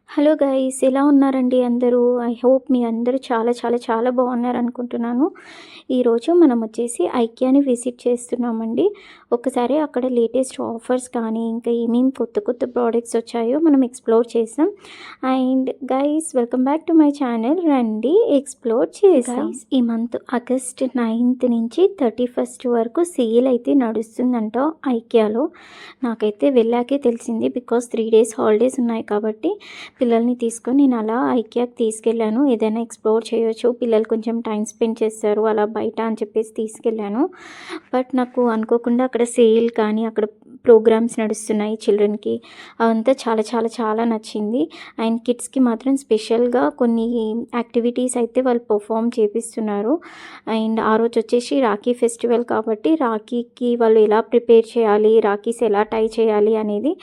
Hello guys, ఎలా ఉన్నారండి అందరూ? ఐ హోప్ మీ అందరూ చాలా చాలా చాలా బాగున్నారనుకుంటున్నాను. ఈరోజు మనం వచ్చేసి ఐకియాని విజిట్ చేస్తున్నామండి. ఒకసారి అక్కడ లేటెస్ట్ ఆఫర్స్ కానీ ఇంకా ఏమేమి కొత్త కొత్త ప్రోడక్ట్స్ వచ్చాయో మనం ఎక్స్ప్లోర్ చేసాం. And guys, welcome back to my channel. రండి ఎక్స్ప్లోర్ చేసాం. ఈ మంత్ ఆగస్ట్ 9th నుంచి 31st వరకు సేల్ అయితే నడుస్తుందంట ఐకియాలో. నాకైతే వెళ్ళాకే తెలిసింది, బికాస్ 3 days హాలిడేస్ ఉన్నాయి కాబట్టి పిల్లల్ని తీసుకొని నేను అలా ఐకియాకి తీసుకెళ్ళాను. ఏదైనా ఎక్స్ప్లోర్ చేయొచ్చు, పిల్లలు కొంచెం టైం స్పెండ్ చేస్తారు అలా బయట అని చెప్పేసి తీసుకెళ్ళాను. బట్ నాకు అనుకోకుండా అక్కడ సేల్ కానీ అక్కడ ప్రోగ్రామ్స్ నడుస్తున్నాయి చిల్డ్రన్కి, అవంతా చాలా చాలా చాలా నచ్చింది. అండ్ కిడ్స్కి మాత్రం స్పెషల్గా కొన్ని యాక్టివిటీస్ అయితే వాళ్ళు పర్ఫామ్ చేపిస్తున్నారు. అండ్ ఆ రోజు వచ్చేసి రాఖీ ఫెస్టివల్ కాబట్టి రాఖీకి వాళ్ళు ఎలా ప్రిపేర్ చేయాలి, రాఖీస్ ఎలా టై చేయాలి అనేది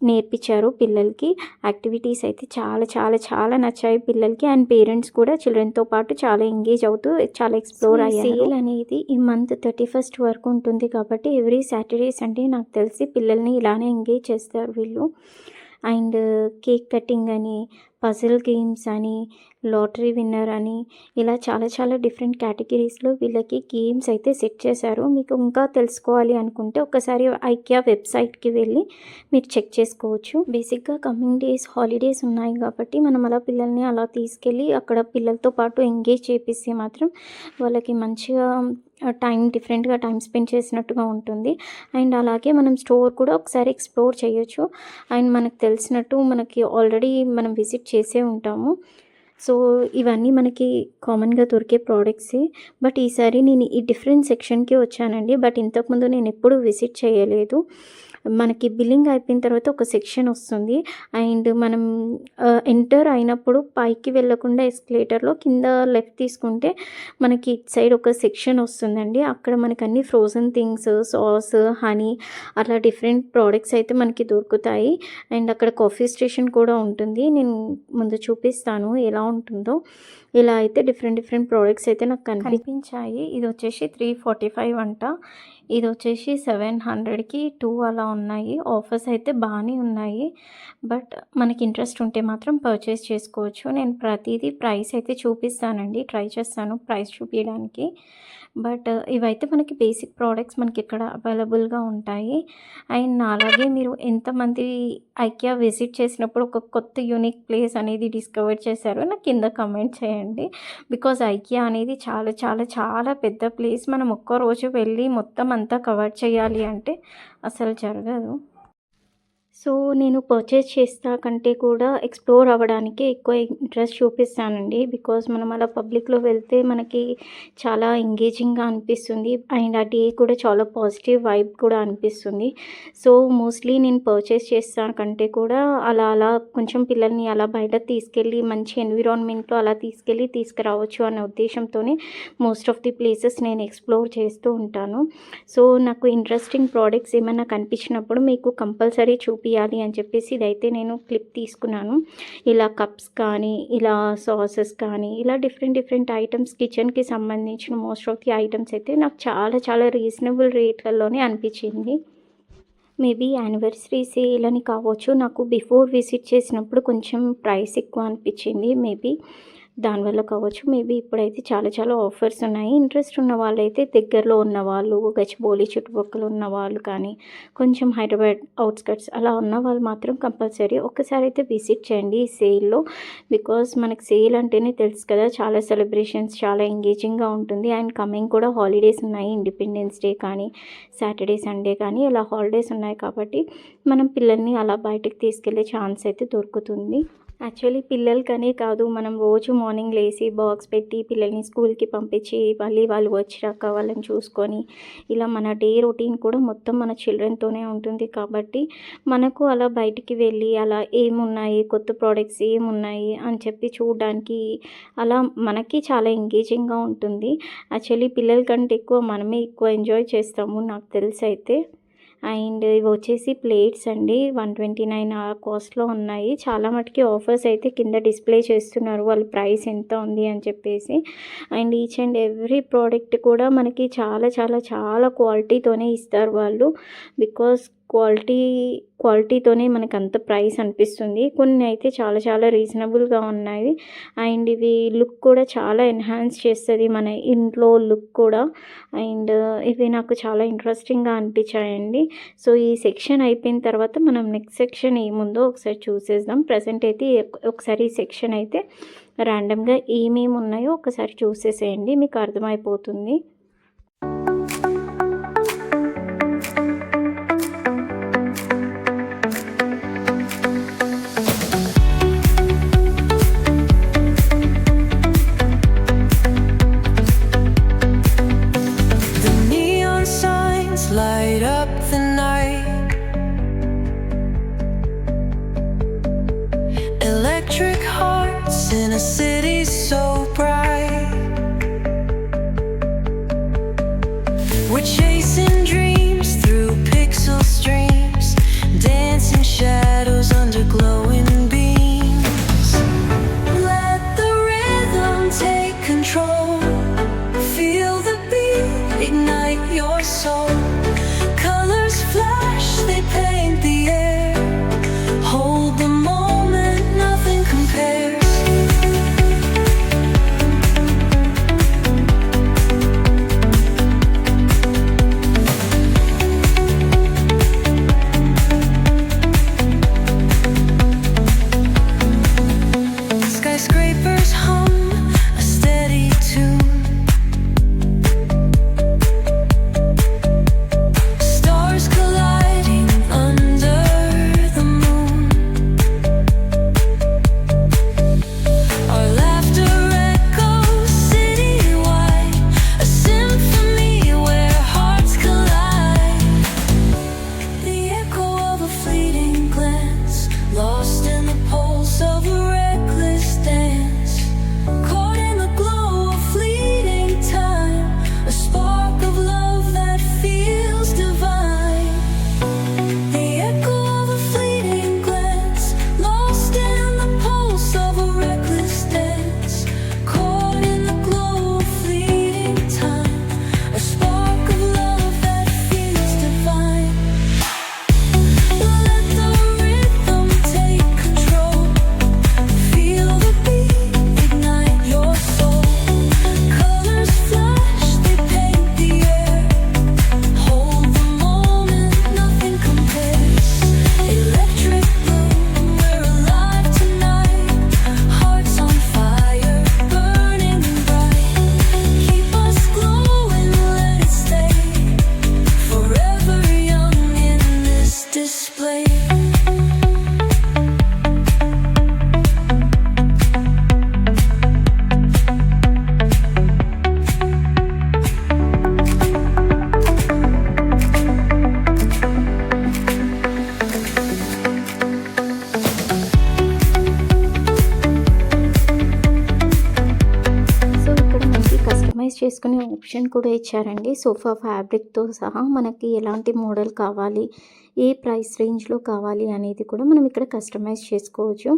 నేర్పించారు పిల్లలకి. యాక్టివిటీస్ అయితే చాలా చాలా చాలా నచ్చాయి పిల్లలకి. అండ్ పేరెంట్స్ కూడా చిల్డ్రన్తో పాటు చాలా ఎంగేజ్ అవుతూ చాలా ఎక్స్ప్లోర్ అయ్యారు. సేల్ అనేది ఈ మంత్ 31st వరకు ఉంటుంది కాబట్టి ఎవ్రీ సాటర్డే సండే నాకు తెలిసి పిల్లల్ని ఇలానే ఎంగేజ్ చేస్తారు వీళ్ళు. అండ్ కేక్ కటింగ్ అని, పజిల్ గేమ్స్ అని, లాటరీ విన్నర్ అని, ఇలా చాలా చాలా డిఫరెంట్ కేటగిరీస్లో వీళ్ళకి గేమ్స్ అయితే సెట్ చేశారు. మీకు ఇంకా తెలుసుకోవాలి అనుకుంటే ఒకసారి ఐకియా వెబ్సైట్కి వెళ్ళి మీరు చెక్ చేసుకోవచ్చు. బేసిక్గా కమింగ్ డేస్ హాలిడేస్ ఉన్నాయి కాబట్టి మనం అలా పిల్లల్ని అలా తీసుకెళ్ళి అక్కడ పిల్లలతో పాటు ఎంగేజ్ చేపిస్తే మాత్రం వాళ్ళకి మంచిగా డిఫరెంట్గా టైం స్పెండ్ చేసినట్టుగా ఉంటుంది. అండ్ అలాగే మనం స్టోర్ కూడా ఒకసారి ఎక్స్ప్లోర్ చేయొచ్చు. అండ్ మనకు తెలిసినట్టు మనకి ఆల్రెడీ మనం విజిట్ చేసే ఉంటాము. సో ఇవన్నీ మనకి కామన్గా దొరికే ప్రోడక్ట్సే. బట్ ఈసారి నేను ఈ డిఫరెంట్ సెక్షన్కి వచ్చానండి. బట్ ఇంతకుముందు నేను ఎప్పుడూ విజిట్ చేయలేదు. మనకి బిల్లింగ్ అయిపోయిన తర్వాత ఒక సెక్షన్ వస్తుంది. అండ్ మనం ఎంటర్ అయినప్పుడు పైకి వెళ్ళకుండా ఎస్కలేటర్లో కింద లెఫ్ట్ తీసుకుంటే మనకి ఇటు సైడ్ ఒక సెక్షన్ వస్తుందండి. అక్కడ మనకి అన్ని ఫ్రోజన్ థింగ్స్, సాస్, హనీ, అట్లా డిఫరెంట్ ప్రోడక్ట్స్ అయితే మనకి దొరుకుతాయి. అండ్ అక్కడ కాఫీ స్టేషన్ కూడా ఉంటుంది. నేను ముందు చూపిస్తాను ఎలా ఉంటుందో. ఇలా అయితే డిఫరెంట్ ప్రోడక్ట్స్ అయితే నాకు కనిపించాయి. ఇది వచ్చేసి 345 అంట. ఇది వచ్చేసి 700కి 2 అలా ఉన్నాయి. ఆఫర్స్ అయితే బాగానే ఉన్నాయి. బట్ మనకి ఇంట్రెస్ట్ ఉంటే మాత్రం పర్చేస్ చేసుకోవచ్చు. నేను ప్రతిదీ ప్రైస్ అయితే చూపిస్తానండి, ట్రై చేస్తాను ప్రైస్ చూపించడానికి. బట్ ఇవైతే మనకి బేసిక్ ప్రోడక్ట్స్ మనకి ఇక్కడ అవైలబుల్గా ఉంటాయి. అండ్ అలాగే మీరు ఎంతమంది ఐకియా విజిట్ చేసినప్పుడు ఒక కొత్త యూనిక్ ప్లేస్ అనేది డిస్కవర్ చేశారో నాకు కింద కమెంట్ చేయండి. బికాజ్ ఐకియా అనేది చాలా చాలా చాలా పెద్ద ప్లేస్. మనం ఒక్కరోజు వెళ్ళి మొత్తం అంతా కవర్ చేయాలి అంటే అసలు జరగదు. సో నేను పర్చేస్ చేస్తా కంటే కూడా ఎక్స్ప్లోర్ అవ్వడానికే ఎక్కువ ఇంట్రెస్ట్ చూపిస్తానండి. బికాజ్ మనం అలా పబ్లిక్లో వెళ్తే మనకి చాలా ఎంగేజింగ్గా అనిపిస్తుంది. అండ్ ఆ డే కూడా చాలా పాజిటివ్ వైబ్ కూడా అనిపిస్తుంది. సో మోస్ట్లీ నేను పర్చేస్ చేస్తాను కంటే కూడా అలా కొంచెం పిల్లల్ని అలా బయట తీసుకెళ్ళి మంచి ఎన్విరాన్మెంట్లో అలా తీసుకురావచ్చు అనే ఉద్దేశంతోనే మోస్ట్ ఆఫ్ ది ప్లేసెస్ నేను ఎక్స్ప్లోర్ చేస్తూ ఉంటాను. సో నాకు ఇంట్రెస్టింగ్ ప్రోడక్ట్స్ ఏమైనా కనిపించినప్పుడు మీకు కంపల్సరీ చూపియాలి అని చెప్పేసి ఇదైతే నేను క్లిప్ తీసుకున్నాను. ఇలా కప్స్ కానీ, ఇలా సాసెస్ కానీ, ఇలా డిఫరెంట్ ఐటమ్స్ కిచెన్కి సంబంధించిన మోస్ట్ ఆఫ్ ది ఐటమ్స్ అయితే నాకు చాలా చాలా రీజనబుల్ రేట్లలోనే అనిపించింది. మేబీ యానివర్సరీ సేల్ అని కావచ్చు. నాకు బిఫోర్ విజిట్ చేసినప్పుడు కొంచెం ప్రైస్ ఎక్కువ అనిపించింది. మేబీ దానివల్ల కావచ్చు. మేబీ ఇప్పుడైతే చాలా చాలా ఆఫర్స్ ఉన్నాయి. ఇంట్రెస్ట్ ఉన్న వాళ్ళైతే దగ్గరలో ఉన్నవాళ్ళు, గచ్చిబౌలి చుట్టుపక్కల ఉన్న వాళ్ళు కానీ, కొంచెం హైదరాబాద్ అవుట్స్కట్స్ అలా ఉన్న వాళ్ళు మాత్రం కంపల్సరీ ఒక్కసారి అయితే విజిట్ చేయండి ఈ సేల్లో. బికాజ్ మనకి సేల్ అంటేనే తెలుసు కదా, చాలా సెలబ్రేషన్స్, చాలా ఎంగేజింగ్గా ఉంటుంది. అండ్ కమింగ్ కూడా హాలిడేస్ ఉన్నాయి. ఇండిపెండెన్స్ డే కానీ, సాటర్డే సండే కానీ ఇలా హాలిడేస్ ఉన్నాయి కాబట్టి మనం పిల్లల్ని అలా బయటకు తీసుకెళ్లే ఛాన్స్ అయితే దొరుకుతుంది. యాక్చువల్లీ పిల్లలకనే కాదు, మనం రోజు మార్నింగ్ లేచి బాక్స్ పెట్టి పిల్లల్ని స్కూల్కి పంపించి మళ్ళీ వాళ్ళు వచ్చాక వాళ్ళని చూసుకొని ఇలా మన డే రొటీన్ కూడా మొత్తం మన చిల్డ్రన్తోనే ఉంటుంది. కాబట్టి మనకు అలా బయటికి వెళ్ళి అలా ఏమున్నాయి, కొత్త ప్రోడక్ట్స్ ఏమున్నాయి అని చెప్పి చూడడానికి అలా మనకి చాలా ఎంగేజింగ్గా ఉంటుంది. యాక్చువల్లీ పిల్లల కంటే ఎక్కువ మనమే ఎక్కువ ఎంజాయ్ చేస్తాము నాకు తెలిసి అయితే. అండ్ ఇవి వచ్చేసి ప్లేట్స్ అండి, 129 ఆ కాస్ట్లో ఉన్నాయి. చాలా మటుకి ఆఫర్స్ అయితే కింద డిస్ప్లే చేస్తున్నారు వాళ్ళ ప్రైస్ ఎంత ఉంది అని చెప్పేసి. And each and every product కూడా మనకి చాలా చాలా చాలా క్వాలిటీతోనే ఇస్తారు వాళ్ళు. బికాస్ క్వాలిటీ క్వాలిటీతోనే మనకు అంత ప్రైస్ అనిపిస్తుంది. కొన్ని అయితే చాలా చాలా రీజనబుల్‌గా ఉన్నాయి. అండ్ ఇవి లుక్ కూడా చాలా ఎన్హాన్స్ చేస్తది మన ఇంట్లో లుక్ కూడా. అండ్ ఇవి నాకు చాలా ఇంట్రెస్టింగ్‌గా అనిపించాయండి. సో, ఈ సెక్షన్ అయిపోయిన తర్వాత మనం నెక్స్ట్ సెక్షన్ ఏముందో ఒకసారి చూసేద్దాం. ప్రెజెంట్ అయితే ఒకసారి ఈ సెక్షన్ అయితే ర్యాండమ్‌గా ఏమేమి ఉన్నాయో ఒకసారి చూసేసేయండి, మీకు అర్థమైపోతుంది. The neon signs light up the night. Electric hearts in a city so bright. We're chasing dreams through pixel streams, dancing shadows under glowing beams. Let the rhythm take control. Feel the beat, ignite your soul. Colors flash, they paint the air. Hold the moment, nothing compares. Skyscrapers hum a steady tune. Stars colliding under the moon. Our laughter echoes citywide, a symphony where hearts collide. The echo of a fleeting glance, lost in the pulse of a reckless dance. Caught in the glow of fleeting time, a spark of love that feels divine. The echo of a fleeting glance, lost in the pulse of a reckless dance. Caught in the glow of fleeting time, a spark of love that feels divine. Let the rhythm take control. Feel the beat, ignite your soul. Colors flash, they paint the air. Hold the moment, nothing compares. Electric blue, we're alive tonight. Hearts on fire, burning bright. Keep us glowing, let it stay. Forever young in this display. So, ఇక్కడ మనకి customise చేసుకునే option కూడా ఇచ్చారండి. Sofa ఫ్యాబ్రిక్‌తో సహా మనకి ఎలాంటి model కావాలి, ఏ price రేంజ్‌లో కావాలి అనేది కూడా మనం ఇక్కడ కస్టమైజ్ చేసుకోవచ్చు.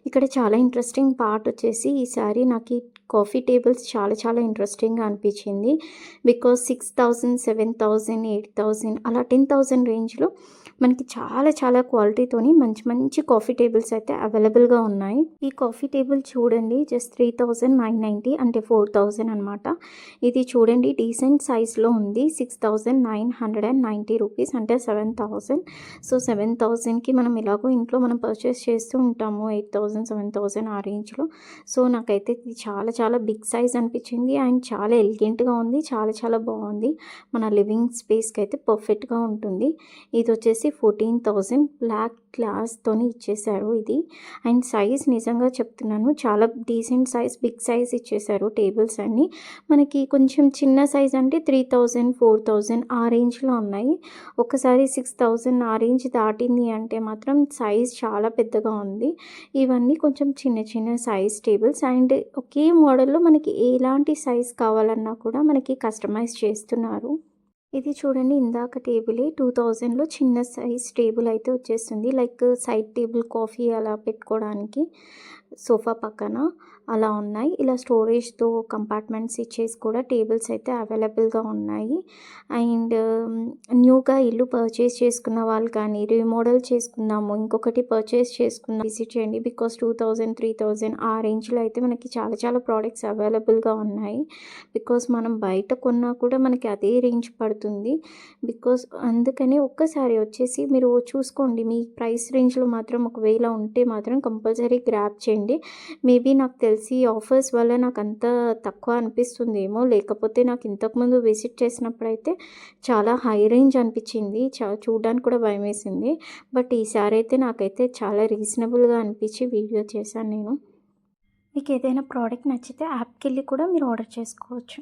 ఇక్కడ చాలా ఇంట్రెస్టింగ్ పార్ట్ వచ్చేసి ఈసారి నాకు కాఫీ టేబుల్స్ చాలా చాలా ఇంట్రెస్టింగ్‌గా అనిపించింది. బికాజ్ 6,000, 7,000, 8,000 అలా 10,000 రేంజ్‌లో మనకి చాలా చాలా క్వాలిటీతోని మంచి మంచి కాఫీ టేబుల్స్ అయితే అవైలబుల్‌గా ఉన్నాయి. ఈ కాఫీ టేబుల్ చూడండి జస్ట్ 3,990 అంటే 4,000 అనమాట. ఇది చూడండి డీసెంట్ సైజ్‌లో ఉంది. 6,990 రూపీస్ అంటే 7,000. సో, 7,000కి మనం ఎలాగో ఇంట్లో మనం పర్చేస్ చేస్తూ ఉంటాము. 8,000, 7,000 ఆ రేంజ్‌లో. సో, నాకైతే ఇది చాలా చాలా బిగ్ సైజ్ అనిపించింది. అండ్ చాలా ఎలిగెంట్‌గా ఉంది. చాలా చాలా బాగుంది. మన లివింగ్ స్పేస్‌కి అయితే పర్ఫెక్ట్‌గా ఉంటుంది. ఇది వచ్చేసి 14,000 బ్లాక్ గ్లాస్తోని ఇచ్చేసారు ఇది. అండ్ సైజ్ నిజంగా చెప్తున్నాను చాలా డీసెంట్ సైజ్, బిగ్ సైజ్ ఇచ్చేసారు టేబుల్స్ అన్నీ. మనకి కొంచెం చిన్న సైజ్ అంటే 3,000, 4,000 ఆ రేంజ్‌లో ఉన్నాయి. ఒకసారి 6,000 ఆ రేంజ్ దాటింది అంటే మాత్రం సైజ్ చాలా పెద్దగా ఉంది. ఇవన్నీ కొంచెం చిన్న చిన్న సైజ్ టేబుల్స్. అండ్ ఒకే మోడల్‌లో మనకి ఎలాంటి సైజ్ కావాలన్నా కూడా మనకి కస్టమైజ్ చేస్తున్నారు. ఇది చూడండి ఇందాక టేబులే 2000లో చిన్న సైజ్ టేబుల్ అయితే వచ్చేస్తుంది. లైక్ సైడ్ టేబుల్ కాఫీ అలా పెట్టుకోవడానికి సోఫా పక్కన అలా ఉన్నాయి. ఇలా స్టోరేజ్‌తో కంపార్ట్మెంట్స్ ఇచ్చేసి కూడా టేబుల్స్ అయితే అవైలబుల్‌గా ఉన్నాయి. అండ్ న్యూగా ఇల్లు పర్చేస్ చేసుకున్న వాళ్ళు కానీ, రీమోడల్ చేసుకున్నాము, ఇంకొకటి పర్చేస్ చేసుకున్నాం విజిట్ చేయండి. బికాస్ 2000, 3000 ఆ రేంజ్‌లో అయితే మనకి చాలా చాలా ప్రోడక్ట్స్ అవైలబుల్‌గా ఉన్నాయి. బికాస్ మనం బయట కొన్నా కూడా మనకి అదే రేంజ్ పడుతుంది. బికాస్ అందుకని ఒక్కసారి వచ్చేసి మీరు చూసుకోండి. మీ ప్రైస్ రేంజ్‌లో మాత్రం ఒకవేళ ఉంటే మాత్రం కంపల్సరీ గ్రాబ్ చేయండి. మేబీ నాకు తెలిసి ఆఫర్స్ వల్ల నాకు అంత తక్కువ అనిపిస్తుందేమో, లేకపోతే నాకు ఇంతకుముందు విజిట్ చేసినప్పుడైతే చాలా హై రేంజ్ అనిపించింది. చూడడానికి కూడా భయమేసింది. బట్ ఈసారి అయితే నాకైతే చాలా రీజనబుల్‌గా అనిపించి వీడియో చేశాను నేను. మీకు ఏదైనా ప్రోడక్ట్ నచ్చితే యాప్‌కెళ్ళి కూడా మీరు ఆర్డర్ చేసుకోవచ్చు.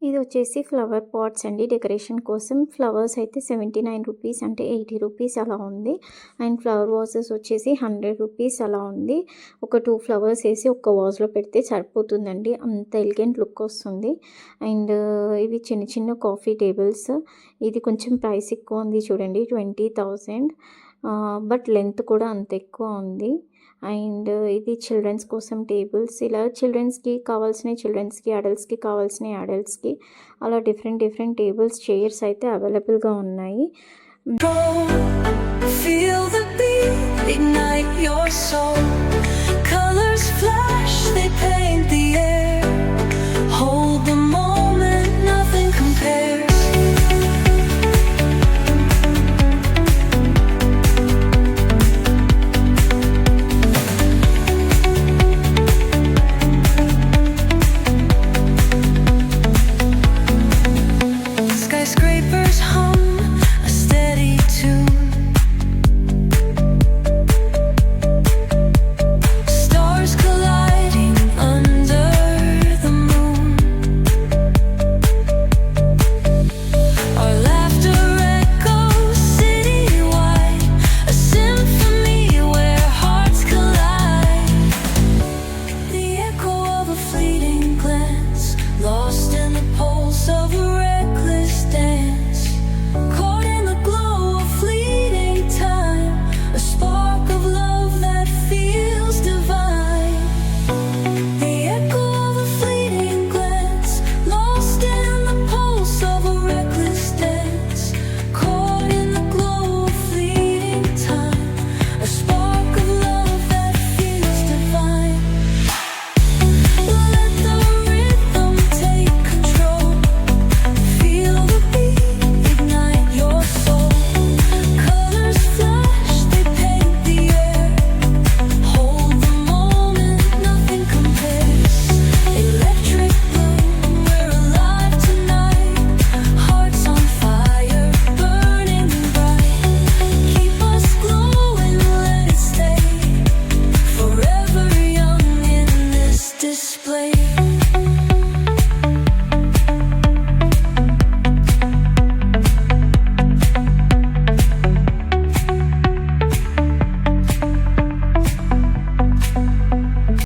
ఇది వచ్చేసి ఫ్లవర్ పాట్స్ అండి. డెకరేషన్ కోసం ఫ్లవర్స్ అయితే 79 రూపీస్ అంటే 80 రూపీస్ అలా ఉంది. అండ్ ఫ్లవర్ వాజెస్ వచ్చేసి 100 రూపీస్ అలా ఉంది. ఒక 2 ఫ్లవర్స్ వేసి ఒక వాజ్లో పెడితే సరిపోతుందండి. అంత ఎలిగెంట్ లుక్ వస్తుంది. అండ్ ఇవి చిన్న చిన్న కాఫీ టేబుల్స్. ఇది కొంచెం ప్రైస్ ఎక్కువ ఉంది చూడండి, 20,000. బట్ లెంత్ కూడా అంత ఎక్కువ ఉంది. అండ్ ఇది చిల్డ్రన్స్ కోసం టేబుల్స్. ఇలా చిల్డ్రన్స్కి కావాల్సినవి చిల్డ్రన్స్కి, అడల్ట్స్కి కావాల్సినవి అడల్ట్స్కి, అలా డిఫరెంట్ డిఫరెంట్ టేబుల్స్, చైర్స్ అయితే అవైలబుల్గా ఉన్నాయి. Feel the beat, ignite your soul.